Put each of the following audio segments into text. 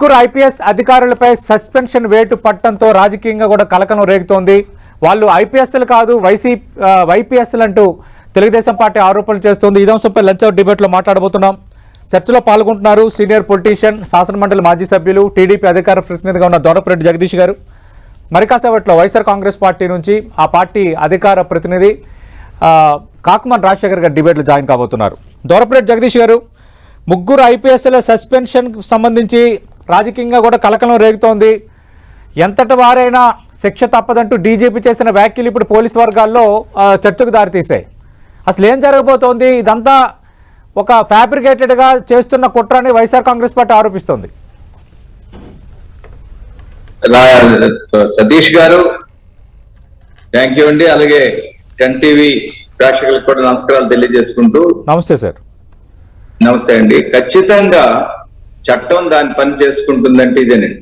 ముగ్గురు ఐపీఎస్ అధికారులపై సస్పెన్షన్ వేటు పట్టడంతో రాజకీయంగా కూడా కలకలం రేగుతోంది. వాళ్ళు ఐపీఎస్లు కాదు వైపీఎస్లు అంటూ తెలుగుదేశం పార్టీ ఆరోపణలు చేస్తోంది. ఈ అంశంపై లంచ్ అవర్ డిబేట్లో మాట్లాడబోతున్నాం. చర్చలో పాల్గొంటున్నారు సీనియర్ పొలిటీషియన్, శాసనమండలి మాజీ సభ్యులు, టీడీపీ అధికార ప్రతినిధిగా ఉన్న దొరపరెడ్డి జగదీష్ గారు. మరికాసేపట్లో వైఎస్ఆర్ కాంగ్రెస్ పార్టీ నుంచి ఆ పార్టీ అధికార ప్రతినిధి కాకుమాన్ రాజశేఖర్ గారు డిబేట్లో జాయిన్ కాబోతున్నారు. దొరపరెడ్డి జగదీష్ గారు, ముగ్గురు ఐపీఎస్ల సస్పెన్షన్ సంబంధించి రాజకీయంగా కూడా కలకలం రేగుతోంది. ఎంతటి వారైనా శిక్ష తప్పదంటూ డీజీపీ చేసిన వ్యాఖ్యలు ఇప్పుడు పోలీసు వర్గాల్లో చర్చకు దారితీశాయి. అసలు ఏం జరగబోతోంది? ఇదంతా ఒక ఫ్యాబ్రికేటెడ్గా చేస్తున్న కుట్రని వైఎస్ఆర్ కాంగ్రెస్ పార్టీ ఆరోపిస్తోంది. సతీష్ గారు థ్యాంక్ యూ అండి. అలాగే 10 టీవీ ప్రేక్షకులకు కూడా నమస్కారాలు తెలియజేసుకుంటూ. నమస్తే సార్. నమస్తే అండి. ఖచ్చితంగా చట్టం దాని పని చేసుకుంటుందంటే ఇదేనండి.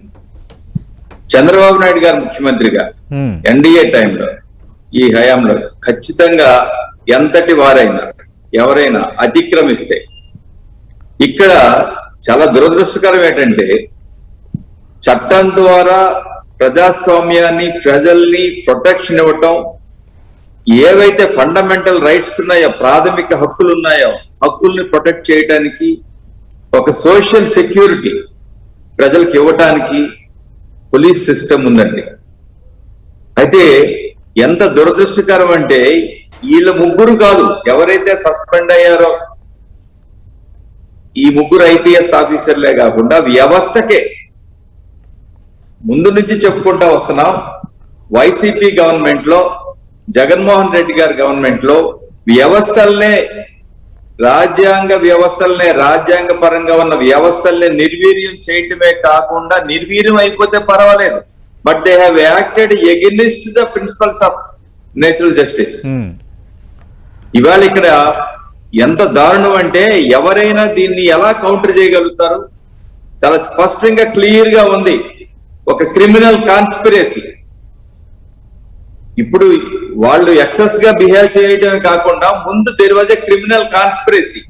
చంద్రబాబు నాయుడు గారు ముఖ్యమంత్రిగా ఎన్డీఏ టైంలో ఈ హయాంలో ఖచ్చితంగా ఎంతటి వారైనా ఎవరైనా అతిక్రమిస్తే, ఇక్కడ చాలా దురదృష్టకరం ఏంటంటే చట్టం ద్వారా ప్రజాస్వామ్యాన్ని, ప్రజల్ని ప్రొటెక్షన్ ఇవ్వటం, ఏవైతే ఫండమెంటల్ రైట్స్ ఉన్నాయో, ప్రాథమిక హక్కులు ఉన్నాయో, హక్కుల్ని ప్రొటెక్ట్ చేయడానికి ఒక సోషల్ సెక్యూరిటీ ప్రజలకు ఇవ్వటానికి పోలీస్ సిస్టమ్ ఉందండి. అయితే ఎంత దురదృష్టకరం అంటే వీళ్ళ ముగ్గురు కాదు, ఎవరైతే సస్పెండ్ అయ్యారో ఈ ముగ్గురు ఐపీఎస్ ఆఫీసర్లే కాకుండా వ్యవస్థకే ముందు నుంచి చెప్పుకుంటా వస్తున్నాం. వైసీపీ గవర్నమెంట్ లో, జగన్మోహన్ రెడ్డి గారి గవర్నమెంట్ లో వ్యవస్థలనే, రాజ్యాంగ వ్యవస్థలనే, రాజ్యాంగ పరంగా ఉన్న వ్యవస్థల్ని నిర్వీర్యం చేయటమే కాకుండా, నిర్వీర్యం అయిపోతే పర్వాలేదు, but they have acted against the principles of natural justice. ఇవాళ ఇక్కడ ఎంత దారుణం అంటే ఎవరైనా దీన్ని ఎలా కౌంటర్ చేయగలుగుతారు? చాలా స్పష్టంగా క్లియర్ గా ఉంది. ఒక క్రిమినల్ కాన్స్పిరసీ. ఇప్పుడు వాళ్ళు ఎక్సెస్ గా బిహేవ్ చేయడమే కాకుండా ముందు there was a criminal conspiracy.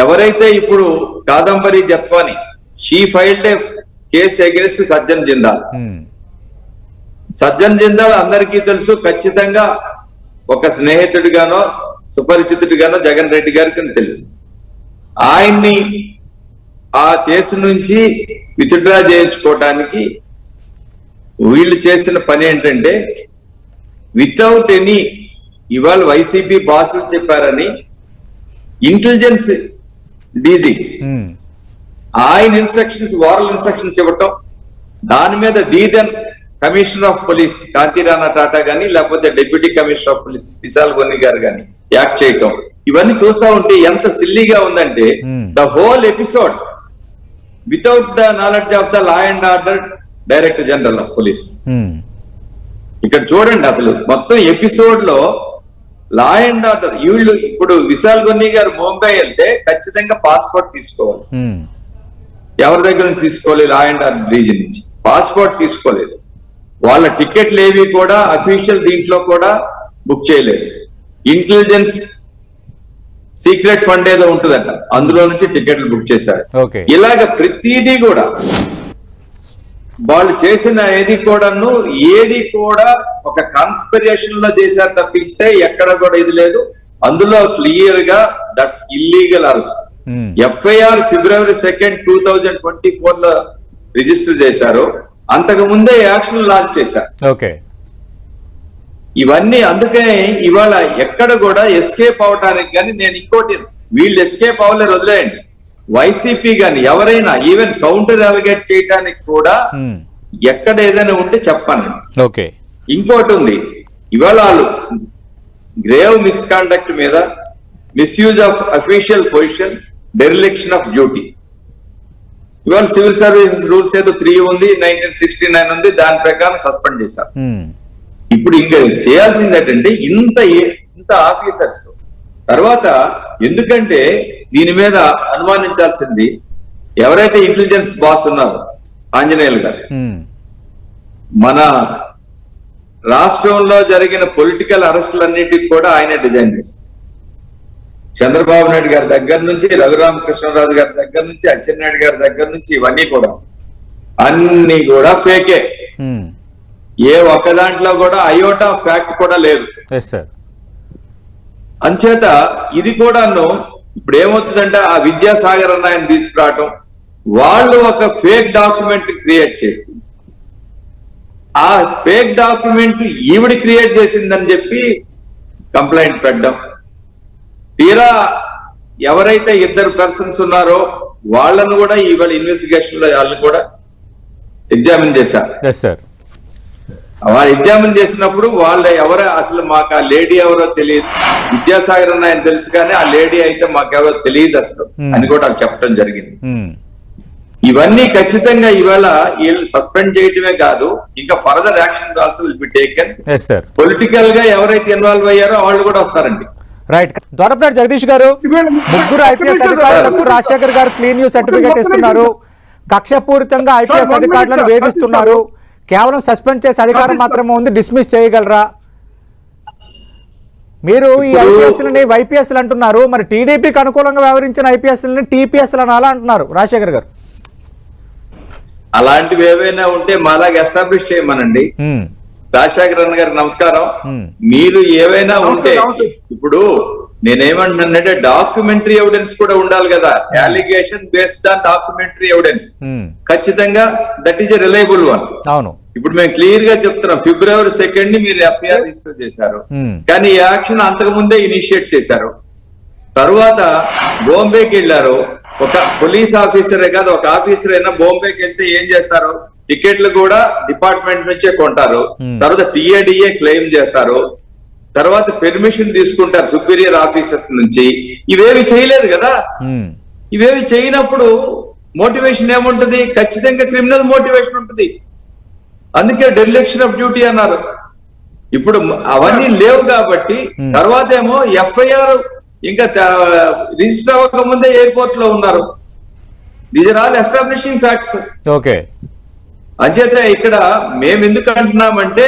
ఎవరైతే ఇప్పుడు Kadambari Jatwani, she filed a case against Sajjan Jindal. Sajjan Jindal అందరికీ తెలుసు, ఖచ్చితంగా ఒక స్నేహితుడిగానో సుపరిచితుడిగానో జగన్ రెడ్డి గారికి తెలుసు. ఆయన్ని ఆ కేసు నుంచి విత్డ్రా చేయించుకోవటానికి వీళ్ళు చేసిన పని ఏంటంటే, వితౌట్ ఎనీ, ఇవాళ వైసీపీ బాసులు చెప్పారని ఇంటెలిజెన్స్ డీజీ ఆయన ఇన్స్ట్రక్షన్స్, వారల్ ఇన్స్ట్రక్షన్స్ ఇవ్వటం, దాని మీద దీదన్ commissioner of police Kanthi Rana Tata గాని, లేకపోతే deputy commissioner of police Vishal Gunni గారు గాని యాక్ట్ చేయటం, ఇవన్నీ చూస్తా ఉంటే ఎంత సిల్లీగా ఉందంటే the whole episode without the knowledge of the law and order director general of police. ఇక్కడ చూడండి, అసలు మొత్తం ఎపిసోడ్ లో లా అండ్ ఆర్డర్, వీళ్ళు ఇప్పుడు విశాల్ గొన్ని గారు ముంబై వెళ్తే ఖచ్చితంగా పాస్పోర్ట్ తీసుకోవాలి. ఎవరి దగ్గర నుంచి తీసుకోవాలి? లా అండ్ ఆర్డర్ రీజన్ నుంచి పాస్పోర్ట్ తీసుకోలేదు. వాళ్ళ టికెట్లు ఏవి కూడా అఫీషియల్ దీంట్లో కూడా బుక్ చేయలేదు. ఇంటెలిజెన్స్ సీక్రెట్ ఫండ్ ఏదో ఉంటుందట, అందులో నుంచి టికెట్లు బుక్ చేశారు. ఇలాగ ప్రతిదీ కూడా వాళ్ళు చేసిన ఏది కూడా ఒక కాన్స్పిరేషన్ లో చేశారు తప్పిస్తే ఎక్కడ కూడా ఇది లేదు. అందులో క్లియర్ గా that illegal arrest. FIR February 2nd, 2024 లో రిజిస్టర్ చేశారు. అంతకు ముందే యాక్షన్ లాంచ్ చేశారు. ఇవన్నీ అందుకనే ఇవాళ ఎక్కడ కూడా ఎస్కేప్ అవడానికి కానీ, నేను ఇంకోటి, వీళ్ళు ఎస్కేప్ అవ్వలేరు, వదిలేయండి. వైసీపీ గాని ఎవరైనా ఈవెన్ కౌంటర్ అలిగేట్ చేయడానికి కూడా ఎక్కడ ఏదైనా ఉంటే చెప్పండి. ఇంకోటి ఉంది, ఇవాళ వాళ్ళు గ్రేవ్ మిస్కాండక్ట్ మీద, misuse of official position, dereliction of duty, ఇవాళ సివిల్ సర్వీసెస్ రూల్స్ ఏదో 3 ఉంది, 1969 ఉంది, దాని ప్రకారం సస్పెండ్ చేశారు. ఇప్పుడు ఇంకా చేయాల్సింది ఏంటంటే ఇంత ఆఫీసర్స్ తర్వాత, ఎందుకంటే దీని మీద అనుమానించాల్సింది ఎవరైతే ఇంటెలిజెన్స్ బాస్ ఉన్నారో ఆంజనేయులు గారు, మన రాష్ట్రంలో జరిగిన పొలిటికల్ అరెస్టులన్నిటికి కూడా ఆయనే డిజైన్ చేశారు. చంద్రబాబు నాయుడు గారి దగ్గర నుంచి, రఘురామకృష్ణరాజు గారి దగ్గర నుంచి, అచ్చెన్నాయుడు గారి దగ్గర నుంచి ఇవన్నీ కూడా అన్ని కూడా ఫేకే. ఏ ఒక్క దాంట్లో కూడా అయోటా ఫ్యాక్ట్ కూడా లేదు. అంచేత ఇది కూడాను ఇప్పుడు ఏమవుతుందంటే ఆ విద్యాసాగర్ అన్న ఆయన తీసుకురావటం, వాళ్ళు ఒక ఫేక్ డాక్యుమెంట్ క్రియేట్ చేసి ఆ ఫేక్ డాక్యుమెంట్ ఈవిడ క్రియేట్ చేసిందని చెప్పి కంప్లైంట్ పెట్టడం, తీరా ఎవరైతే ఇద్దరు పర్సన్స్ ఉన్నారో వాళ్ళను కూడా ఇవాళ ఇన్వెస్టిగేషన్ లో వాళ్ళని కూడా ఎగ్జామిన్ చేశారు. వాళ్ళు ఎగ్జామిన్ చేసినప్పుడు వాళ్ళు ఎవరో అసలు మాకు ఆ లేడీ ఎవరో తెలియదు, విద్యాసాగర్ అన్న ఆయన తెలుసు కానీ ఆ లేడీ అయితే మాకెవరో తెలియదు అసలు అని కూడా చెప్పడం జరిగింది. ఇవన్నీ ఖచ్చితంగా ఇవాళ వీళ్ళు సస్పెండ్ చేయటమే కాదు, ఇంకా further action also will be taken. Political గా ఎవరైతే ఇన్వాల్వ్ అయ్యారో వాళ్ళు కూడా వస్తారండి. రైట్. దొరపేట జగదీష్ గారు, ముగ్గురు ఐపీఎస్ అధికారులకు రాజశేఖర్ గారు క్లీన్ యూ సర్టిఫికేట్ ఇస్తున్నారు, కక్షపూరితంగా ఐపీఎస్ అధికారులను వేధిస్తున్నారు, కేవలం సస్పెండ్ చేసే అధికారం మాత్రమే ఉంది, డిస్మిస్ చేయగలరా? మీరు ఈ ఐపీఎస్లని వైపీఎస్లు అంటున్నారు, మరి టీడీపీకి అనుకూలంగా వ్యవహరించిన ఐపీఎస్లని టీపీఎస్లు అనాలా అంటున్నారు రాజశేఖర్ గారు. అలాంటివి ఏవైనా ఉంటే మాలాగా ఎస్టాబ్లిష్ చేయమనండి. రాజశేఖర్ అన్న గారికి నమస్కారం. మీరు ఏవైనా ఉంటే, ఇప్పుడు నేనేమంటున్నానంటే డాక్యుమెంటరీ ఎవిడెన్స్ కూడా ఉండాలి కదా. Allegation based on documentary evidence ఖచ్చితంగా that is a reliable one. అవును. ఇప్పుడు మేము క్లియర్ గా చెప్తున్నాం, February 2 మీరు ఎఫ్ఐఆర్ రిజిస్టర్ చేశారు, కానీ ఈ యాక్షన్ అంతకు ముందే ఇనిషియేట్ చేశారు. తరువాత బాంబేకి వెళ్ళారు, ఒక పోలీస్ ఆఫీసరే కాదు ఒక ఆఫీసర్ అయినా బాంబేకి వెళ్తే ఏం చేస్తారు, టికెట్లు కూడా డిపార్ట్మెంట్ నుంచే కొంటారు, తర్వాత టీఏడిఏ క్లెయిమ్ చేస్తారు, తర్వాత పెర్మిషన్ తీసుకుంటారు సుపీరియర్ ఆఫీసర్స్ నుంచి. ఇవేవి చేయలేదు కదా. ఇవేవి చేయనప్పుడు మోటివేషన్ ఏముంటది? ఖచ్చితంగా క్రిమినల్ మోటివేషన్ ఉంటుంది. అందుకే డెరిలెక్షన్ ఆఫ్ డ్యూటీ అన్నారు. ఇప్పుడు అవన్నీ లేవు కాబట్టి తర్వాత ఏమో ఎఫ్ఐఆర్ ఇంకా రిజిస్టర్ అవ్వక ముందే ఎయిర్పోర్ట్ లో ఉన్నారు. These are all establishing facts. Okay. అంచేత ఇక్కడ మేము ఎందుకు అంటున్నామంటే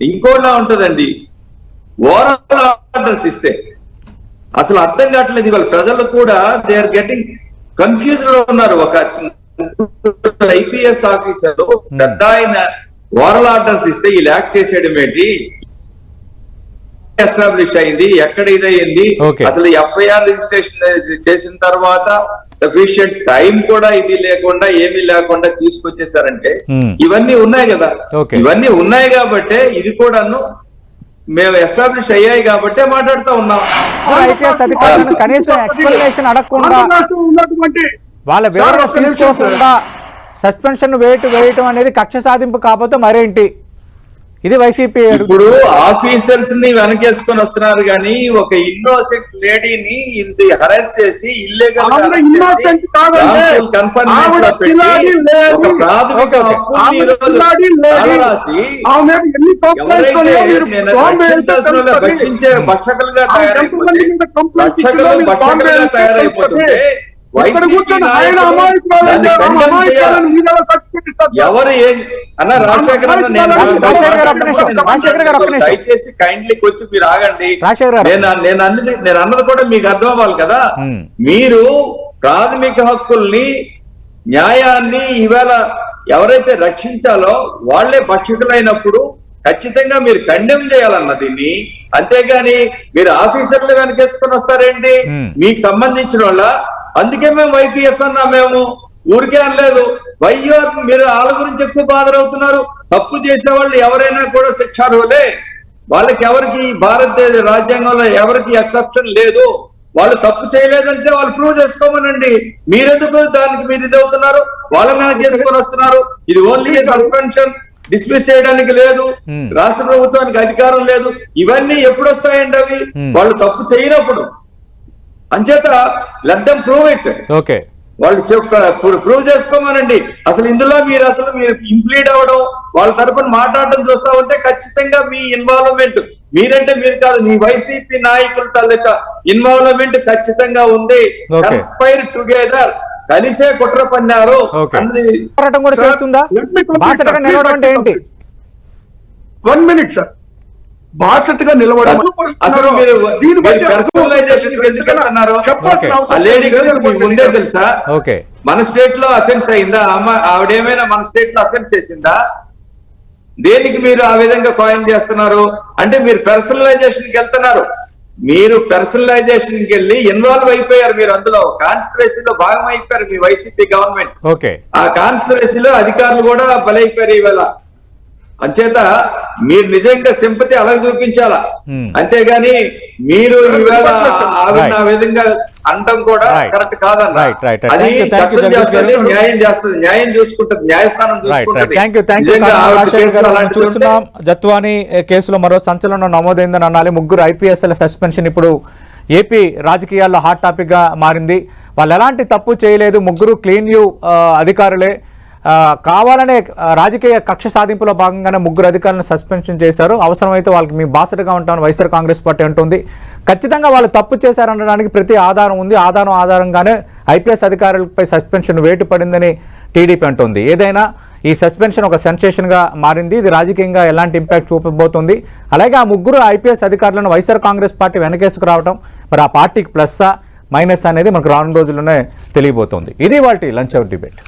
ఇంకోలా ఉంటదండి, ఓవరాల్ ఆర్డర్స్ ఇస్తే అసలు అర్థం కావట్లేదు. ఇవాళ ప్రజలు కూడా దే ఆర్ గెటింగ్ కన్ఫ్యూజ్ లో ఉన్నారు. ఒక ఐపీఎస్ ఆఫీసర్ పెద్ద ఆయన ఓవరాల్ ఆర్డర్స్ ఇస్తే వీళ్ళు యాక్ట్ చేసేయడం ఏంటి, ఎస్టాబ్లిష్ అయింది, ఎక్కడ ఇదయింది, అసలు ఎఫ్ఐఆర్ రిజిస్ట్రేషన్ చేసిన తర్వాత సఫిషియంట్ టైం కూడా ఇది లేకుండా ఏమీ లేకుండా తీసుకొచ్చేసారంటే ఇవన్నీ ఉన్నాయి కదా. ఇవన్నీ ఉన్నాయి కాబట్టే ఇది కూడాను మేము ఎస్టాబ్లిష్ అయ్యాయి కాబట్టే మాట్లాడుతూ ఉన్నాం. ఐపీఎస్ అధికారులను కనీసం ఎక్స్ప్లెనేషన్ అడగకుండా, వాళ్ళ వివరణ తీసుకోకుండా సస్పెన్షన్ వేయటం అనేది కక్ష సాధింపు కాకపోతే మరేంటి? ఇది వైసీపీ. ఇప్పుడు ఆఫీసర్స్ ని వెనకేసుకొని వస్తున్నారు కానీ ఒక ఇన్నోసెంట్ లేడీని ఇంత హరాస్ చేసి ఇల్లీగల్ ఒక ప్రాథమిక భక్షించే భక్షకులుగా తయారైపోతుంటే ఎవరు అన్న రాజశేఖర్ అన్న దయచేసి కైండ్లీ కొంచెం మీరు ఆగండి. నేను అన్నది కూడా మీకు అర్థం అవ్వాలి కదా. మీరు ప్రాథమిక హక్కుల్ని న్యాయాన్ని ఇవాళ ఎవరైతే రక్షించాలో వాళ్లే భక్షకులైనప్పుడు ఖచ్చితంగా మీరు కండెమ్ చేయాలన్న దీన్ని. అంతేగాని మీరు ఆఫీసర్లు వెనకేసుకొని వస్తారేంటి మీకు సంబంధించిన వాళ్ళ. అందుకే మేము వైపీఎస్ అన్నా, మేము ఊరికే అనలేదు. వైఆర్ మీరు వాళ్ళ గురించి ఎక్కువ బాధరవుతున్నారు. తప్పు చేసే వాళ్ళు ఎవరైనా కూడా శిక్షార్హులే. వాళ్ళకి ఎవరికి భారతదేశ రాజ్యాంగంలో ఎవరికి ఎక్సెప్షన్ లేదు. వాళ్ళు తప్పు చేయలేదంటే వాళ్ళు ప్రూవ్ చేసుకోమనండి. మీరెందుకు దానికి మీరు ఇది అవుతున్నారు? వాళ్ళని చేసుకొని వస్తున్నారు. ఇది ఓన్లీ సస్పెన్షన్, డిస్మిస్ చేయడానికి లేదు, రాష్ట్ర ప్రభుత్వానికి అధికారం లేదు. ఇవన్నీ ఎప్పుడు వస్తాయండి? అవి వాళ్ళు తప్పు చేయనప్పుడు. అంచేత let them prove it. Okay, వాళ్ళు ప్రూవ్ చేసుకోమనండి. అసలు ఇందులో మీరు ఇంప్లీడ్ అవ్వడం, వాళ్ళ తరపున మాట్లాడడం చూస్తా ఉంటే ఖచ్చితంగా మీ ఇన్వాల్వ్మెంట్, మీరంటే మీరు కాదు, మీ వైసీపీ నాయకుల తాలూకా ఇన్వాల్వ్మెంట్ ఖచ్చితంగా ఉంది. కన్స్పైర్ టుగెదర్, కలిసే కుట్ర పన్నారు అన్నది. 1 minute సార్. బాసటగా నిలబడి అసలు మీరు దీన్ని బట్టి పర్సనలైజేషన్ ఎందుకు వెళ్తున్నారు? చెప్పాల్సిన Okay. ఆ అవసరం లేడీ లేదు. గురించి మీకు ముందే తెలుసా? ఓకే మన స్టేట్ లో అఫెన్స్ అయిందా? ఆవిడేమైనా మన స్టేట్ లో అఫెన్స్ చేసిందా? దేనికి మీరు ఆ విధంగా కాయిన్ చేస్తున్నారు? అంటే మీరు పర్సనలైజేషన్ కి వెళ్తున్నారు. మీరు పర్సనలైజేషన్ కి వెళ్ళి ఇన్వాల్వ్ అయిపోయారు. మీరు అందులో కాన్స్పిరసీలో భాగం అయిపోయారు మీ వైసీపీ గవర్నమెంట్. ఓకే ఆ కాన్స్పిరసీలో అధికారులు కూడా బలైపోయారు ఇవాళ. అంచేత మీరు నిజంగా సింపతి అలా చూపించాలా, అంతేగాని మీరు ఈవేళ ఆవిడ ఆ విధంగా అనడం కూడా Right. కరెక్ట్ కాదన్న. Right, right. అది Thank you, చట్టం Jagdish చేస్తుంది, గారు. న్యాయం చేస్తుంది, న్యాయం చూసుకుంటుంది, న్యాయస్థానం రైట్ రైట్ చూసుకుంటుంది. థ్యాంక్ యూ నిజంగా ఆవిడ కేసులు అలాంటివి ఉంటే చూస్తున్నాం. జత్వాని కేసులో మరో సంచలనం నమోదైందని అనాలి. ముగ్గురు ఐపీఎస్ల సస్పెన్షన్ ఇప్పుడు ఏపీ రాజకీయాల్లో హాట్ టాపిక్ గా మారింది. వాళ్ళు ఎలాంటి తప్పు చేయలేదు, ముగ్గురు క్లీన్ యూ అధికారులే. కావాలనే రాజకీయ కక్ష సాధింపులో భాగంగానే ముగ్గురు అధికారులను సస్పెన్షన్ చేశారు. అవసరమైతే వాళ్ళకి మీ బాసటగా ఉంటామని వైఎస్ఆర్ కాంగ్రెస్ పార్టీ అంటుంది. ఖచ్చితంగా వాళ్ళు తప్పు చేశారనడానికి ప్రతి ఆధారం ఉంది. ఆధారంగానే ఐపీఎస్ అధికారులపై సస్పెన్షన్ వేటు పడిందని టీడీపీ అంటుంది. ఏదైనా ఈ సస్పెన్షన్ ఒక సెన్సేషన్గా మారింది. ఇది రాజకీయంగా ఎలాంటి ఇంపాక్ట్ చూపబోతుంది? అలాగే ఆ ముగ్గురు ఐపీఎస్ అధికారులను వైఎస్ఆర్ కాంగ్రెస్ పార్టీ వెనకేసుకు రావడం మరి ఆ పార్టీకి ప్లస్సా మైనస్ అనేది మనకు రానున్న రోజుల్లోనే తెలియబోతోంది. ఇది వాటి లంచ్ అవర్ డిబేట్.